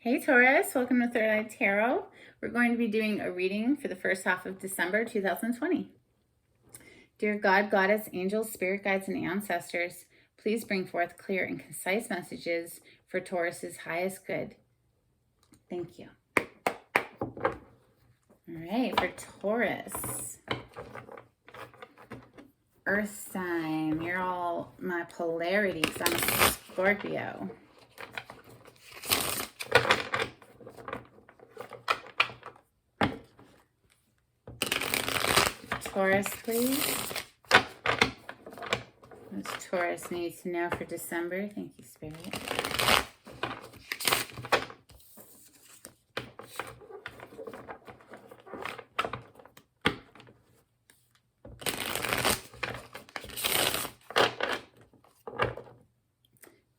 Hey Taurus, welcome to Third Eye Tarot. We're going to be doing a reading for the first half of December 2020. Dear God, Goddess, angels, spirit guides, and ancestors, please bring forth clear and concise messages for Taurus's highest good. Thank you. All right, for Taurus. Earth sign, you're all my polarity because I'm Scorpio. Taurus, please. What does Taurus need to know for December? Thank you, Spirit.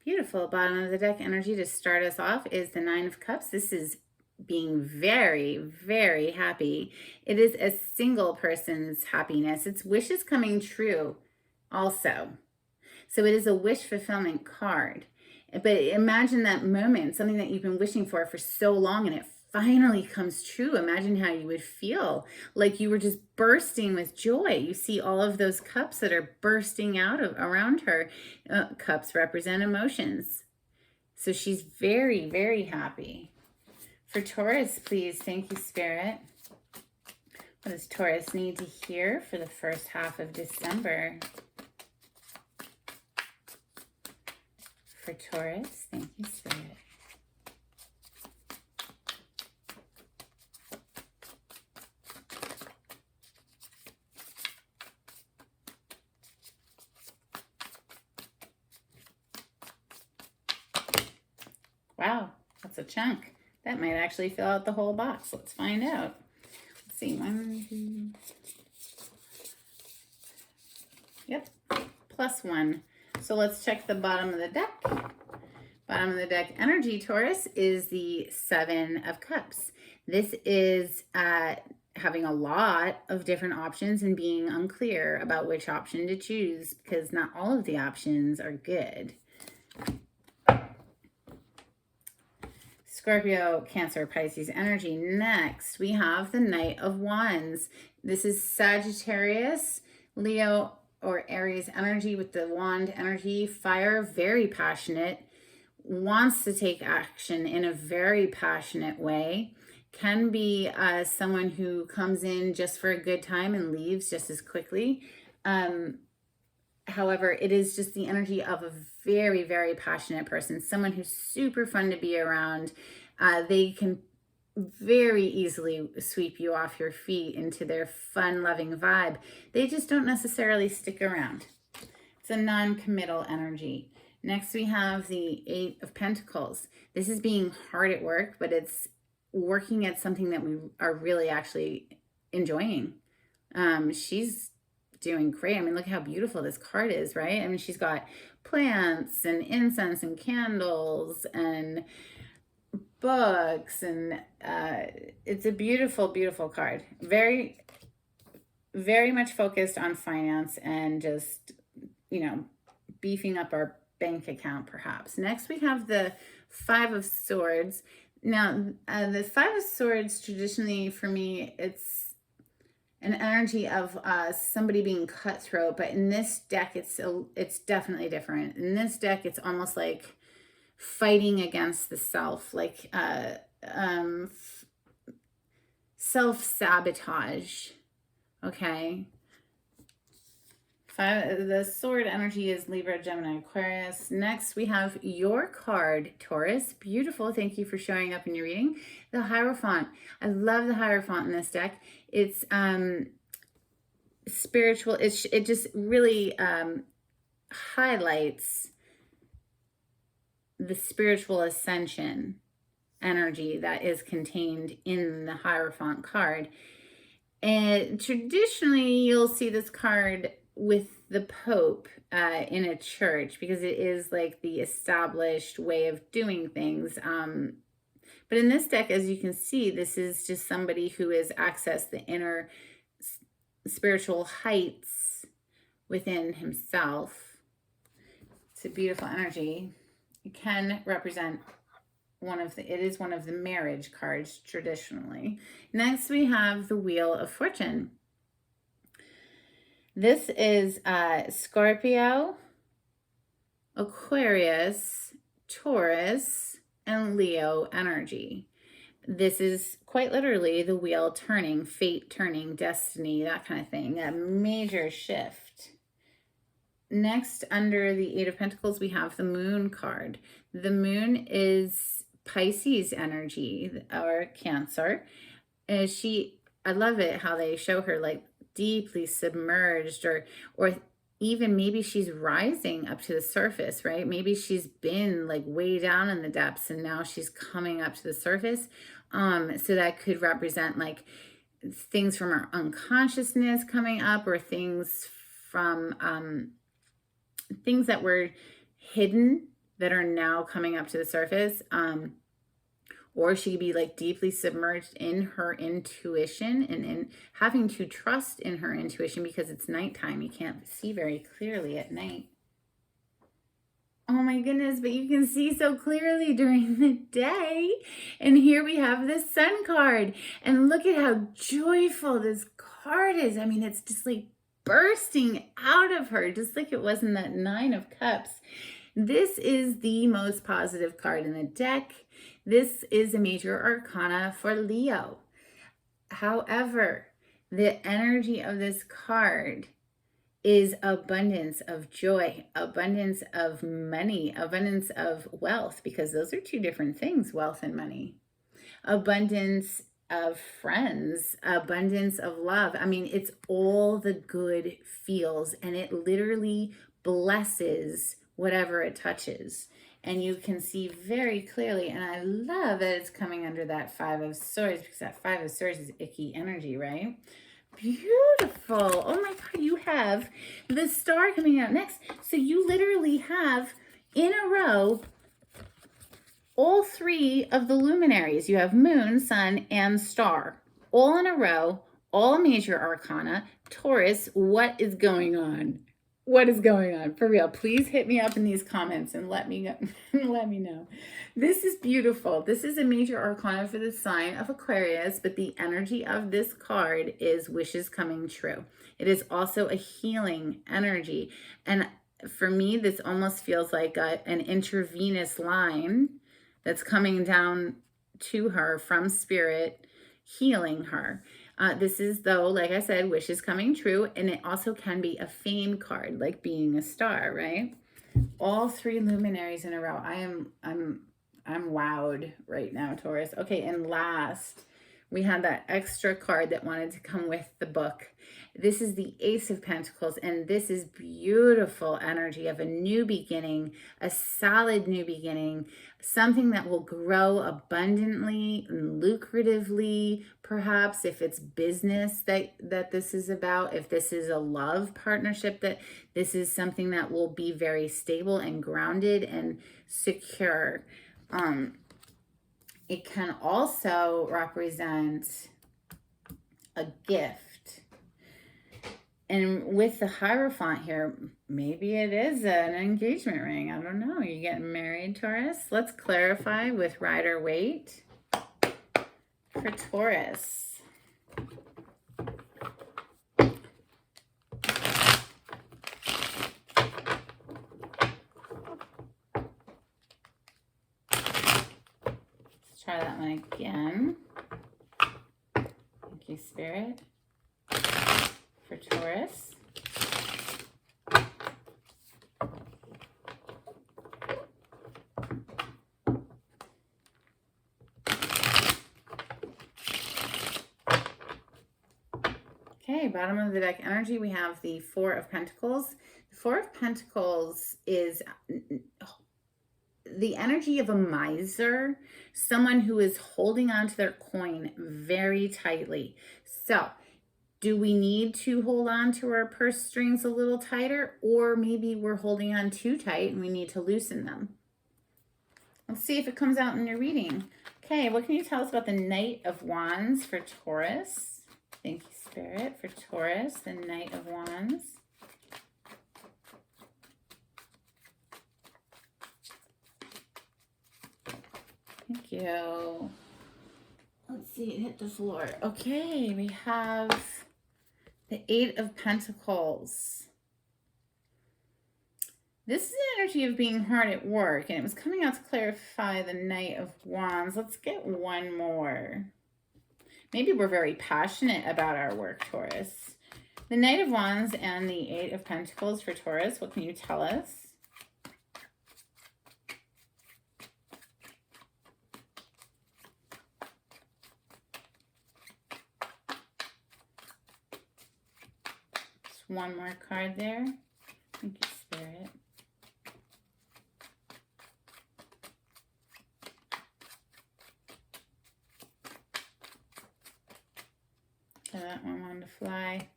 Beautiful. Bottom of the deck energy to start us off is the Nine of Cups. This is being very, very happy. It is a single person's happiness. It's wishes coming true also. So it is a wish fulfillment card. But imagine that moment, something that you've been wishing for so long, and it finally comes true. Imagine how you would feel, like you were just bursting with joy. You see all of those cups that are bursting out around her. Cups represent emotions. So she's very, very happy. For Taurus, please. Thank you, Spirit. What does Taurus need to hear for the first half of December? For Taurus, thank you, Spirit. Wow, that's a chunk. That might actually fill out the whole box. Let's find out. Let's see. 1, 2. Yep, +1. So let's check the bottom of the deck. Bottom of the deck energy, Taurus, is the Seven of Cups. This is having a lot of different options and being unclear about which option to choose because not all of the options are good. Scorpio, Cancer, Pisces energy. Next, we have the Knight of Wands. This is Sagittarius, Leo, or Aries energy with the wand energy. Fire, very passionate, wants to take action in a very passionate way. Can be someone who comes in just for a good time and leaves just as quickly. However, it is just the energy of a very, very passionate person, someone who's super fun to be around. They can very easily sweep you off your feet into their fun, loving vibe. They just don't necessarily stick around. It's a non-committal energy. Next, we have the Eight of Pentacles. This is being hard at work, but it's working at something that we are really actually enjoying. She's doing great. I mean, look how beautiful this card is, right? I mean, she's got plants and incense and candles and books, and it's a beautiful, beautiful card. Very, very much focused on finance and just, beefing up our bank account, perhaps. Next, we have the Five of Swords. Now, the Five of Swords, traditionally, for me, it's an energy of somebody being cutthroat, but in this deck, it's definitely different. In this deck, it's almost like fighting against the self, like self-sabotage. Okay. The sword energy is Libra, Gemini, Aquarius. Next, we have your card, Taurus. Beautiful. Thank you for showing up in your reading. The Hierophant. I love the Hierophant in this deck. It's spiritual. It just really highlights the spiritual ascension energy that is contained in the Hierophant card. And traditionally, you'll see this card with the Pope in a church because it is like the established way of doing things. But in this deck, as you can see, this is just somebody who has accessed the inner spiritual heights within himself. It's a beautiful energy. It can represent it is one of the marriage cards traditionally. Next, we have the Wheel of Fortune. This is Scorpio, Aquarius, Taurus, and Leo energy. This is quite literally the wheel turning, fate turning, destiny, that kind of thing, a major shift. Next, under the Eight of Pentacles, we have the Moon card. The Moon is Pisces energy, or Cancer. I love it how they show her like deeply submerged, or even maybe she's rising up to the surface, right? Maybe she's been like way down in the depths and now she's coming up to the surface. So that could represent like things from our unconsciousness coming up, or things from things that were hidden that are now coming up to the surface. Or she could be like deeply submerged in her intuition and in having to trust in her intuition because it's nighttime. You can't see very clearly at night. Oh my goodness, but you can see so clearly during the day. And here we have the Sun card. And look at how joyful this card is. I mean, it's just like bursting out of her, just like it was in that Nine of Cups. This is the most positive card in the deck. This is a major arcana for Leo. However, the energy of this card is abundance of joy, abundance of money, abundance of wealth, because those are two different things, wealth and money. Abundance of friends, abundance of love. I mean, it's all the good feels, and it literally blesses whatever it touches. And you can see very clearly, and I love that it's coming under that Five of Swords, because that Five of Swords is icky energy, right? Beautiful. Oh my God, you have the Star coming out next. So you literally have in a row all three of the luminaries. You have Moon, Sun, and Star all in a row, all major arcana. Taurus, what is going on? What is going on? For real, please hit me up in these comments and let me know. This is beautiful. This is a major arcana for the sign of Aquarius, but the energy of this card is wishes coming true. It is also a healing energy. And for me, this almost feels like an intravenous line that's coming down to her from spirit, healing her. This is, though, like I said, wishes coming true, and it also can be a fame card, like being a star, right? All three luminaries in a row. I'm wowed right now, Taurus. Okay, and last, we had that extra card that wanted to come with the book. This is the Ace of Pentacles, and this is beautiful energy of a new beginning, a solid new beginning, something that will grow abundantly and lucratively, perhaps if it's business that this is about, if this is a love partnership, that this is something that will be very stable and grounded and secure. It can also represent a gift. And with the Hierophant here, maybe it is an engagement ring. I don't know. You getting married, Taurus? Let's clarify with Rider Waite for Taurus. Let's try that one again. Thank you, Spirit. For Taurus. Okay, bottom of the deck energy, we have the Four of Pentacles. The Four of Pentacles is the energy of a miser, someone who is holding on to their coin very tightly. So, do we need to hold on to our purse strings a little tighter, or maybe we're holding on too tight and we need to loosen them? Let's see if it comes out in your reading. Okay, what can you tell us about the Knight of Wands for Taurus? Thank you, Spirit, for Taurus, the Knight of Wands. Thank you. Let's see, it hit the floor. Okay, we have the Eight of Pentacles. This is the energy of being hard at work, and it was coming out to clarify the Knight of Wands. Let's get one more. Maybe we're very passionate about our work, Taurus. The Knight of Wands and the Eight of Pentacles for Taurus. What can you tell us? Just one more card there. Thank you, Spirit. That one wanted to fly.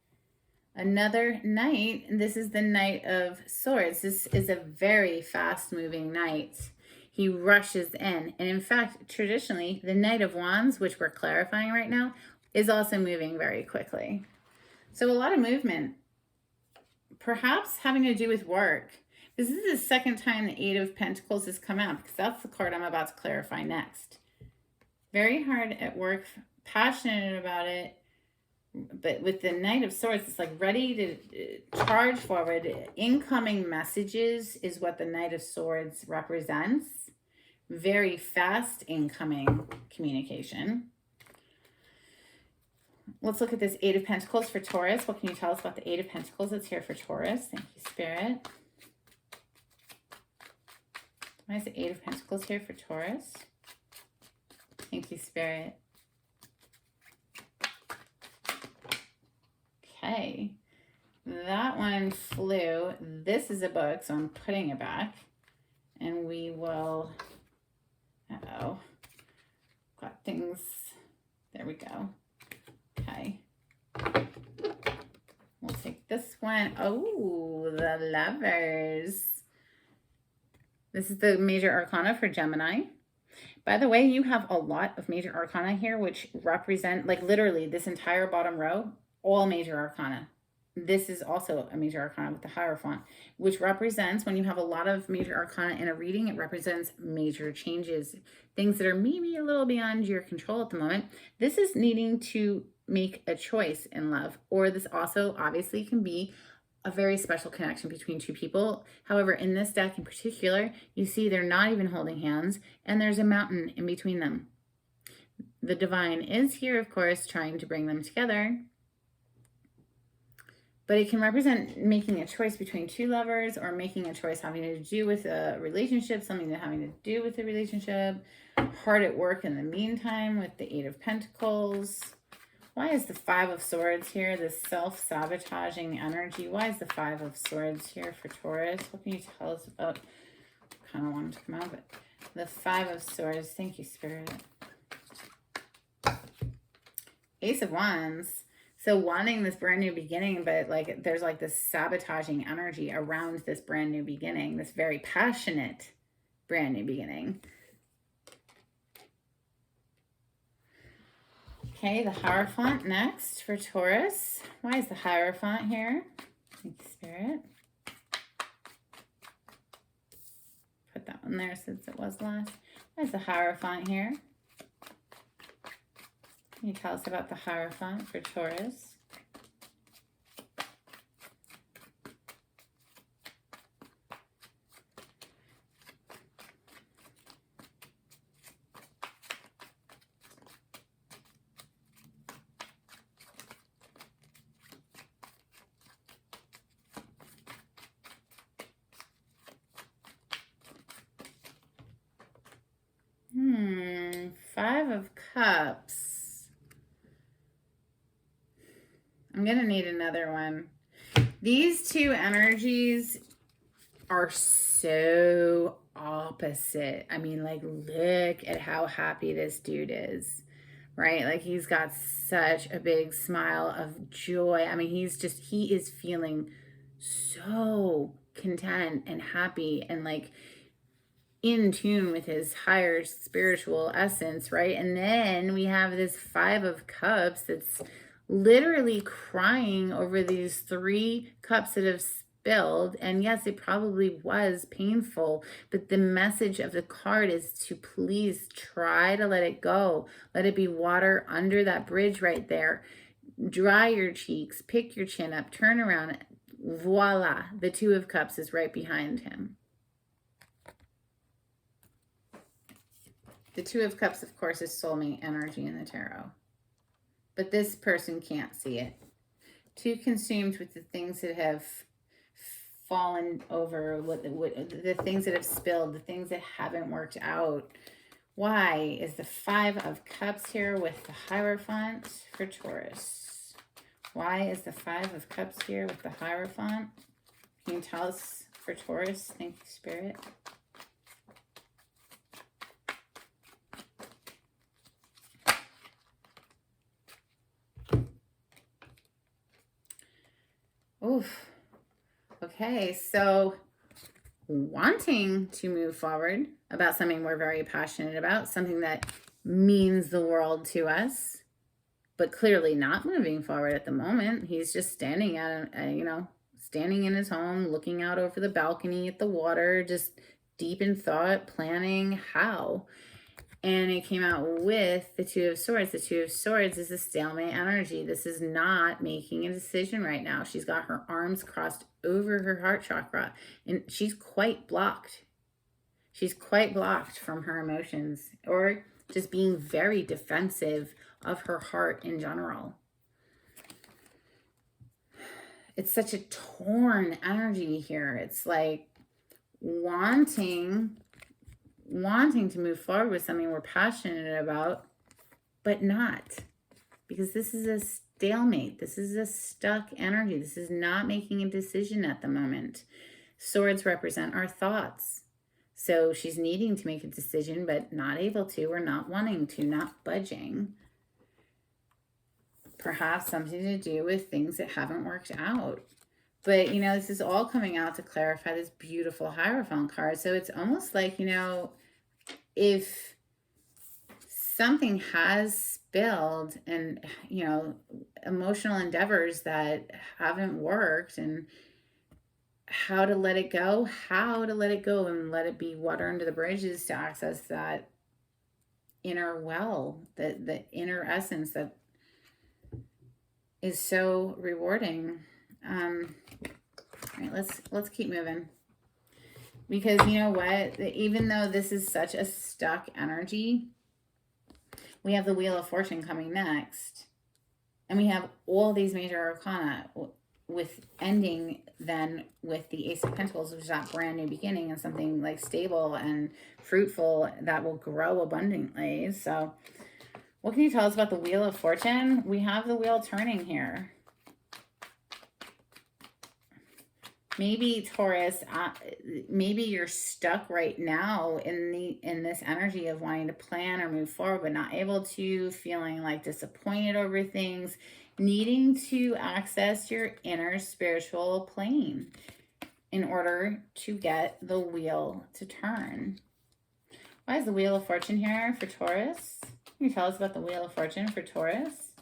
Another knight. This is the Knight of Swords. This is a very fast-moving knight. He rushes in. And in fact, traditionally, the Knight of Wands, which we're clarifying right now, is also moving very quickly. So a lot of movement. Perhaps having to do with work. This is the second time the Eight of Pentacles has come out, because that's the card I'm about to clarify next. Very hard at work, passionate about it. But with the Knight of Swords, it's like ready to charge forward. Incoming messages is what the Knight of Swords represents. Very fast incoming communication. Let's look at this Eight of Pentacles for Taurus. What can you tell us about the Eight of Pentacles that's here for Taurus? Thank you, Spirit. Why is the Eight of Pentacles here for Taurus? Thank you, Spirit. Okay, that one flew. This is a book, so I'm putting it back. And we will, got things, there we go. Okay. We'll take this one. Oh, the Lovers. This is the Major Arcana for Gemini. By the way, you have a lot of Major Arcana here, which represent, like literally this entire bottom row, all Major Arcana. This is also a Major Arcana with the Hierophant, which represents, when you have a lot of Major Arcana in a reading, it represents major changes, things that are maybe a little beyond your control at the moment. This is needing to make a choice in love, or this also obviously can be a very special connection between two people. However, in this deck in particular, you see they're not even holding hands, and there's a mountain in between them. The divine is here, of course, trying to bring them together. But it can represent making a choice between two lovers, or making a choice having to do with a relationship, something that having to do with the relationship. Hard at work in the meantime with the Eight of Pentacles. Why is the Five of Swords here? This self-sabotaging energy. Why is the Five of Swords here for Taurus? What can you tell us about? Kind of wanted to come out, but the Five of Swords. Thank you, Spirit. Ace of Wands. So wanting this brand new beginning, but like there's like this sabotaging energy around this brand new beginning, this very passionate brand new beginning. Okay, the Hierophant next for Taurus. Why is the Hierophant here? Thank you, Spirit. Put that one there since it was last. Why is the Hierophant here? Can you tell us about the Hierophant for Taurus? Five of Cups. I'm going to need another one. These two energies are so opposite. I mean, like, look at how happy this dude is, right? Like, he's got such a big smile of joy. I mean, he is feeling so content and happy and like in tune with his higher spiritual essence, right? And then we have this Five of Cups that's literally crying over these three cups that have spilled. And yes, it probably was painful, but the message of the card is to please try to let it go. Let it be water under that bridge right there. Dry your cheeks, pick your chin up, turn around. Voila, the Two of Cups is right behind him. The Two of Cups, of course, is soulmate energy in the tarot. But this person can't see it. Too consumed with the things that have fallen over, the things that have spilled, the things that haven't worked out. Why is the Five of Cups here with the Hierophant for Taurus? Why is the Five of Cups here with the Hierophant? Can you tell us for Taurus? Thank you, Spirit. Oof. Okay, so wanting to move forward about something we're very passionate about, something that means the world to us, but clearly not moving forward at the moment. He's just standing standing in his home, looking out over the balcony at the water, just deep in thought, planning how. And it came out with the Two of Swords. The Two of Swords is a stalemate energy. This is not making a decision right now. She's got her arms crossed over her heart chakra, and she's quite blocked. She's quite blocked from her emotions, or just being very defensive of her heart in general. It's such a torn energy here. It's like wanting to move forward with something we're passionate about, but not, because this is a stalemate. This is a stuck energy. This is not making a decision at the moment. Swords represent our thoughts. So she's needing to make a decision, but not able to, or not wanting to, not budging. Perhaps something to do with things that haven't worked out. But, this is all coming out to clarify this beautiful Hierophant card. So it's almost like, if something has spilled and, emotional endeavors that haven't worked, and how to let it go and let it be water under the bridges to access that inner well, the inner essence that is so rewarding. All right, let's keep moving. Because you know what? Even though this is such a stuck energy, we have the Wheel of Fortune coming next. And we have all these major arcana, with ending then with the Ace of Pentacles, which is that brand new beginning and something like stable and fruitful that will grow abundantly. So what can you tell us about the Wheel of Fortune? We have the wheel turning here. Maybe Taurus, maybe you're stuck right now in this energy of wanting to plan or move forward, but not able to, feeling like disappointed over things, needing to access your inner spiritual plane in order to get the wheel to turn. Why is the Wheel of Fortune here for Taurus? Can you tell us about the Wheel of Fortune for Taurus?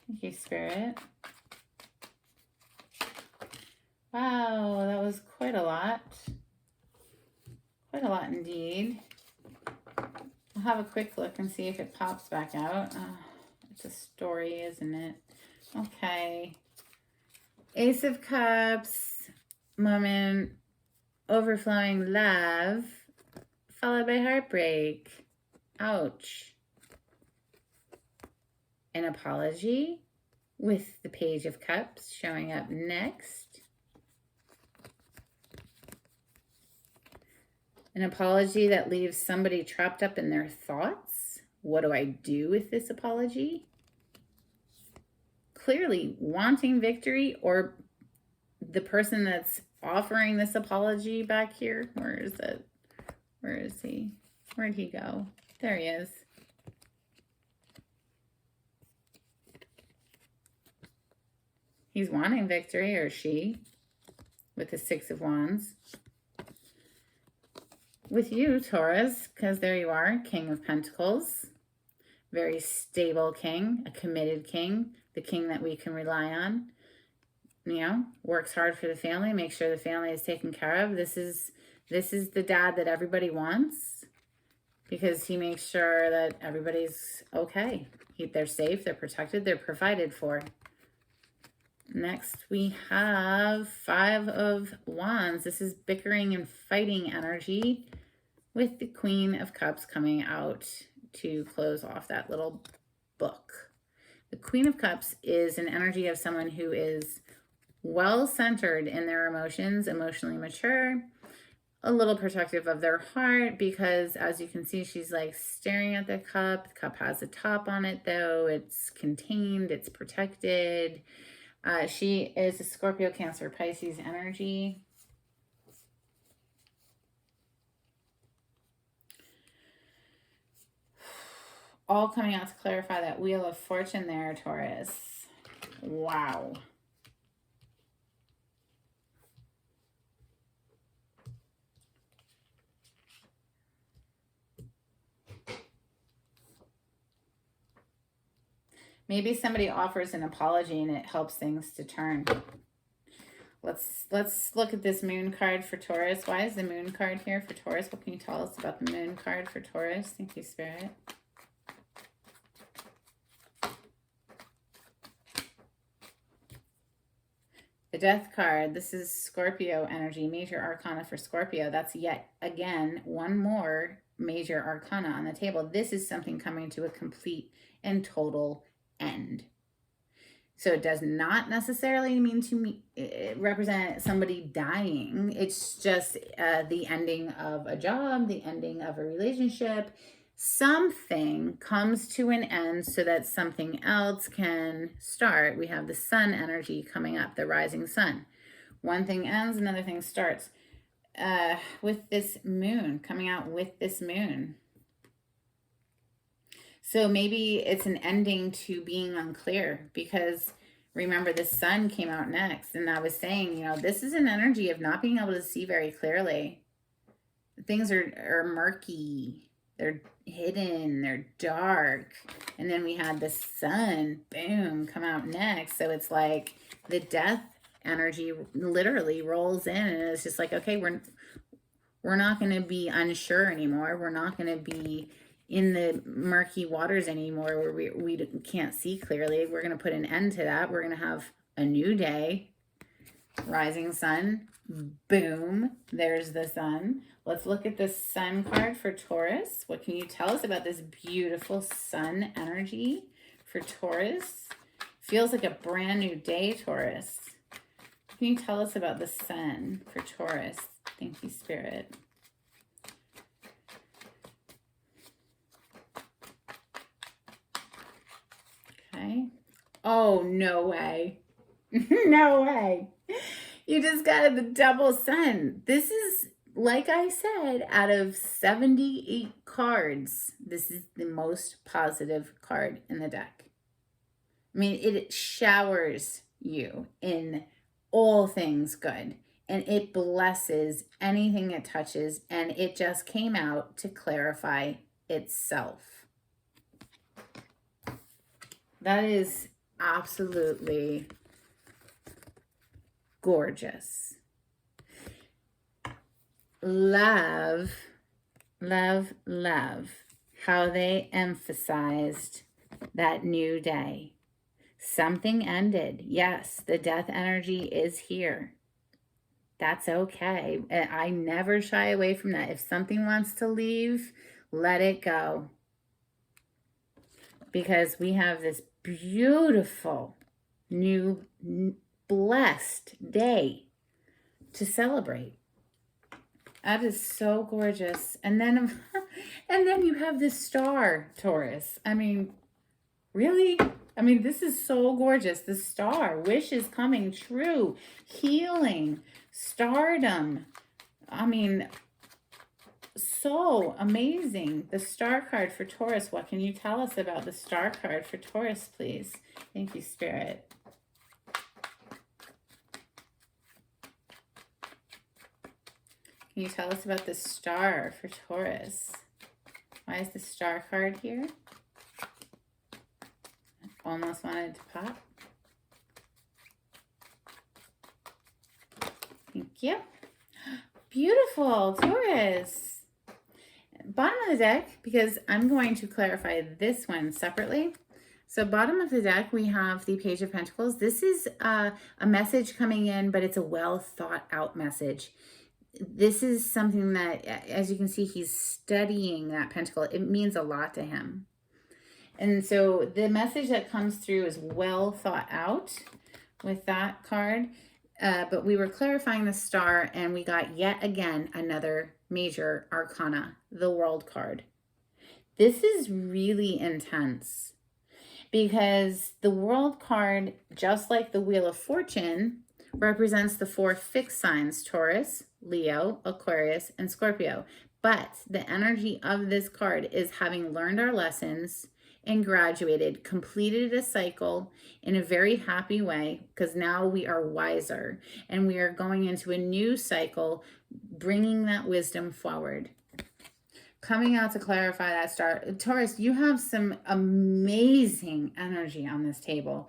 Thank you, Spirit. Wow, that was quite a lot. Quite a lot indeed. I'll have a quick look and see if it pops back out. It's a story, isn't it? Okay. Ace of Cups, moment, overflowing love, followed by heartbreak. Ouch. An apology with the Page of Cups showing up next. An apology that leaves somebody trapped up in their thoughts. What do I do with this apology? Clearly wanting victory, or the person that's offering this apology back here. Where is it? Where is he? Where'd he go? There he is. He's wanting victory, or she, with the Six of Wands. With you, Taurus, because there you are, King of Pentacles. Very stable king, a committed king, the king that we can rely on. you know, works hard for the family, makes sure the family is taken care of. This is the dad that everybody wants because he makes sure that everybody's okay. They're safe, they're protected, they're provided for. Next, we have 5 of Wands. This is bickering and fighting energy with the Queen of Cups coming out to close off that little book. The Queen of Cups is an energy of someone who is well-centered in their emotions, emotionally mature, a little protective of their heart because, as you can see, she's like staring at the cup. The cup has a top on it, though. It's contained. It's protected. She is a Scorpio, Cancer, Pisces energy. All coming out to clarify that Wheel of Fortune there, Taurus. Wow. Maybe somebody offers an apology and it helps things to turn. Let's look at this Moon card for Taurus. Why is the Moon card here for Taurus? What can you tell us about the Moon card for Taurus? Thank you, Spirit. The Death card. This is Scorpio energy, major arcana for Scorpio. That's yet again one more major arcana on the table. This is something coming to a complete and total end. So it does not necessarily mean to represent somebody dying. It's just the ending of a job, the ending of a relationship. Something comes to an end so that something else can start. We have the sun energy coming up, the rising sun. One thing ends, another thing starts. With this moon, coming out with this moon. So maybe it's an ending to being unclear because remember the sun came out next. And I was saying, you know, this is an energy of not being able to see very clearly. Things are murky. They're hidden. They're dark. And then we had the sun, boom, come out next. So it's like the death energy literally rolls in and it's just like, okay, we're not going to be unsure anymore. We're not going to be in the murky waters anymore where we can't see clearly. We're going to put an end to that. We're going to have a new day. Rising sun. Boom. There's the sun. Let's look at the sun card for Taurus. What can you tell us about this beautiful sun energy for Taurus? Feels like a brand new day, Taurus. Can you tell us about the sun for Taurus? Thank you, Spirit. Okay. Oh, no way. No way. You just got the double sun. This is, like I said, out of 78 cards, this is the most positive card in the deck. I mean, it showers you in all things good. And it blesses anything it touches. And it just came out to clarify itself. That is absolutely gorgeous. Love, love, love how they emphasized that new day. Something ended. Yes, the death energy is here. That's okay. I never shy away from that. If something wants to leave, let it go. Because we have this beautiful, new, blessed day to celebrate. That is so gorgeous. And then you have this star, Taurus. I mean, really? I mean, this is so gorgeous. The star, wishes coming true, healing, stardom. I mean, so amazing. The star card for Taurus. What can you tell us about the star card for Taurus, please? Thank you, Spirit. Can you tell us about the star for Taurus? Why is the star card here? Almost wanted to pop. Thank you. Beautiful, Taurus. Bottom of the deck, because I'm going to clarify this one separately. So bottom of the deck, we have the Page of Pentacles. This is a message coming in, but it's a well thought out message. This is something that, as you can see, he's studying that pentacle. It means a lot to him. And so the message that comes through is well thought out with that card. But we were clarifying the star, and we got yet again another major arcana, the World card. This is really intense because the World card, just like the Wheel of Fortune, represents the 4 fixed signs: Taurus, Leo, Aquarius, and Scorpio. But the energy of this card is having learned our lessons and graduated, completed a cycle in a very happy way, because now we are wiser and we are going into a new cycle, bringing that wisdom forward. Coming out to clarify that star. Taurus, you have some amazing energy on this table.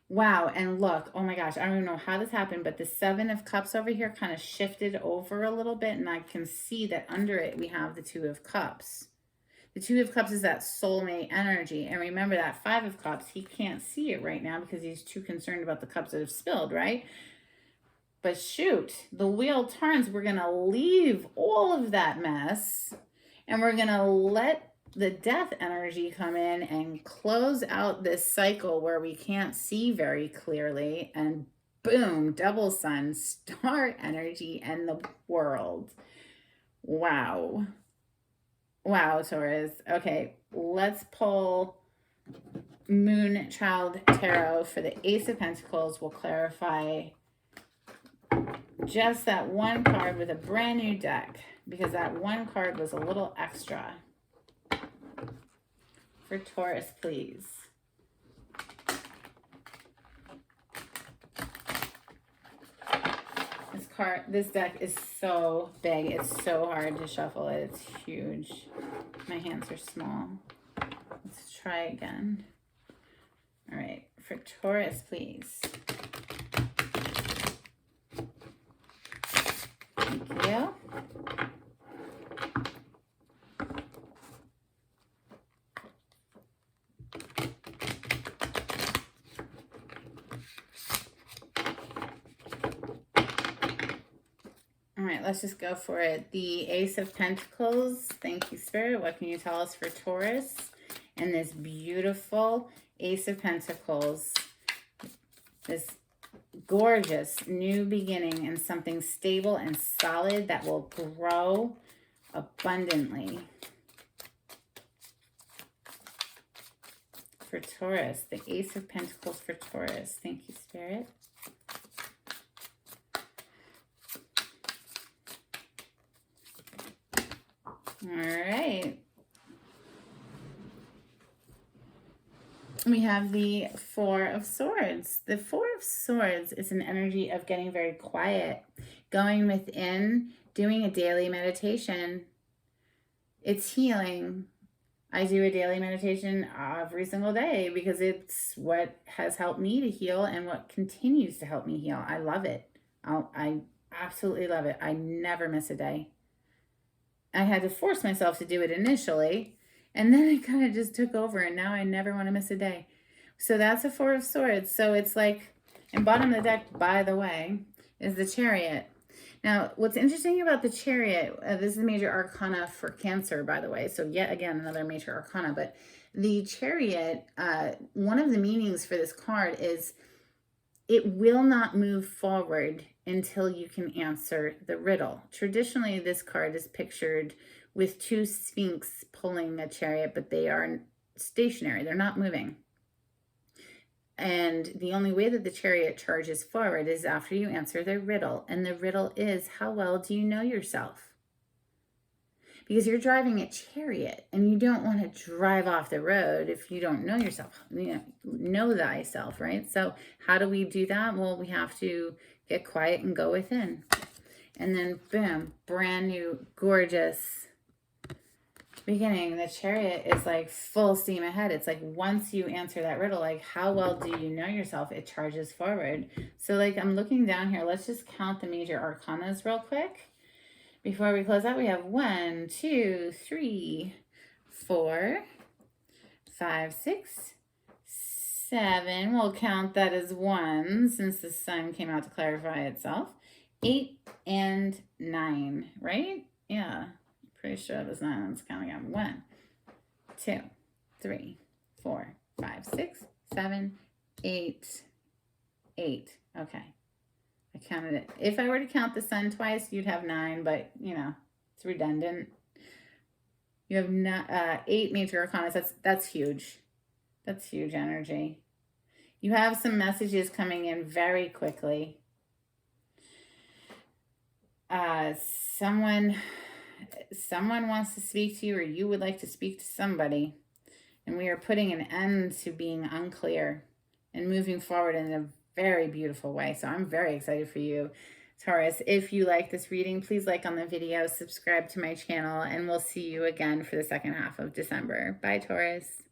Wow. And look, oh my gosh, I don't even know how this happened, but the 7 of Cups over here kind of shifted over a little bit, and I can see that under it we have the 2 of Cups. The 2 of Cups is that soulmate energy. And remember that 5 of Cups, he can't see it right now because he's too concerned about the cups that have spilled, right? But shoot, the wheel turns. We're going to leave all of that mess, and we're going to let the death energy come in and close out this cycle where we can't see very clearly. And boom, double sun, star energy, and the world. Wow. Wow, Taurus. Okay, let's pull Moon Child Tarot for the Ace of Pentacles. We'll clarify just that one card with a brand new deck, because that one card was a little extra. For Taurus, please. This deck is so big. It's so hard to shuffle it. It's huge. My hands are small. Let's try again. All right, for Taurus, please. Thank you. All right, let's just go for it. The Ace of Pentacles. Thank you, Spirit. What can you tell us for Taurus? And this beautiful Ace of Pentacles. This gorgeous new beginning and something stable and solid that will grow abundantly. For Taurus, the Ace of Pentacles for Taurus. Thank you, Spirit. All right. We have the 4 of Swords. The 4 of Swords is an energy of getting very quiet, going within, doing a daily meditation. It's healing. I do a daily meditation every single day because it's what has helped me to heal and what continues to help me heal. I love it. I absolutely love it. I never miss a day. I had to force myself to do it initially, and then it kind of just took over, and now I never want to miss a day. So that's a 4 of Swords. So it's like, and bottom of the deck, by the way, is the Chariot. Now, what's interesting about the Chariot, this is a major arcana for Cancer, by the way. So yet again, another major arcana. But the Chariot, one of the meanings for this card is it will not move forward until you can answer the riddle. Traditionally, this card is pictured with 2 Sphinx pulling a chariot, but they are stationary. They're not moving. And the only way that the chariot charges forward is after you answer the riddle. And the riddle is, how well do you know yourself? Because you're driving a chariot and you don't want to drive off the road if you don't know yourself. Know thyself, right? So how do we do that? Well, we have to get quiet and go within. And then, boom, brand new, gorgeous beginning, the Chariot is like full steam ahead. It's like once you answer that riddle, like how well do you know yourself? It charges forward. So like I'm looking down here. Let's just count the major arcanas real quick. Before we close out, we have 1, 2, 3, 4, 5, 6, 7. We'll count that as 1 since the sun came out to clarify itself. 8 and 9, right? Yeah, pretty sure it was 9. I'm just counting on 1, 2, 3, 4, 5, 6, 7, 8, 8. Okay. I counted it. If I were to count the sun twice, you'd have 9, but you know, it's redundant. You have 8 major arcana. That's huge. That's huge energy. You have some messages coming in very quickly. Someone wants to speak to you, or you would like to speak to somebody, and we are putting an end to being unclear and moving forward in a very beautiful way. So I'm very excited for you, Taurus. If you like this reading, please like on the video, subscribe to my channel, and we'll see you again for the second half of December. Bye, Taurus.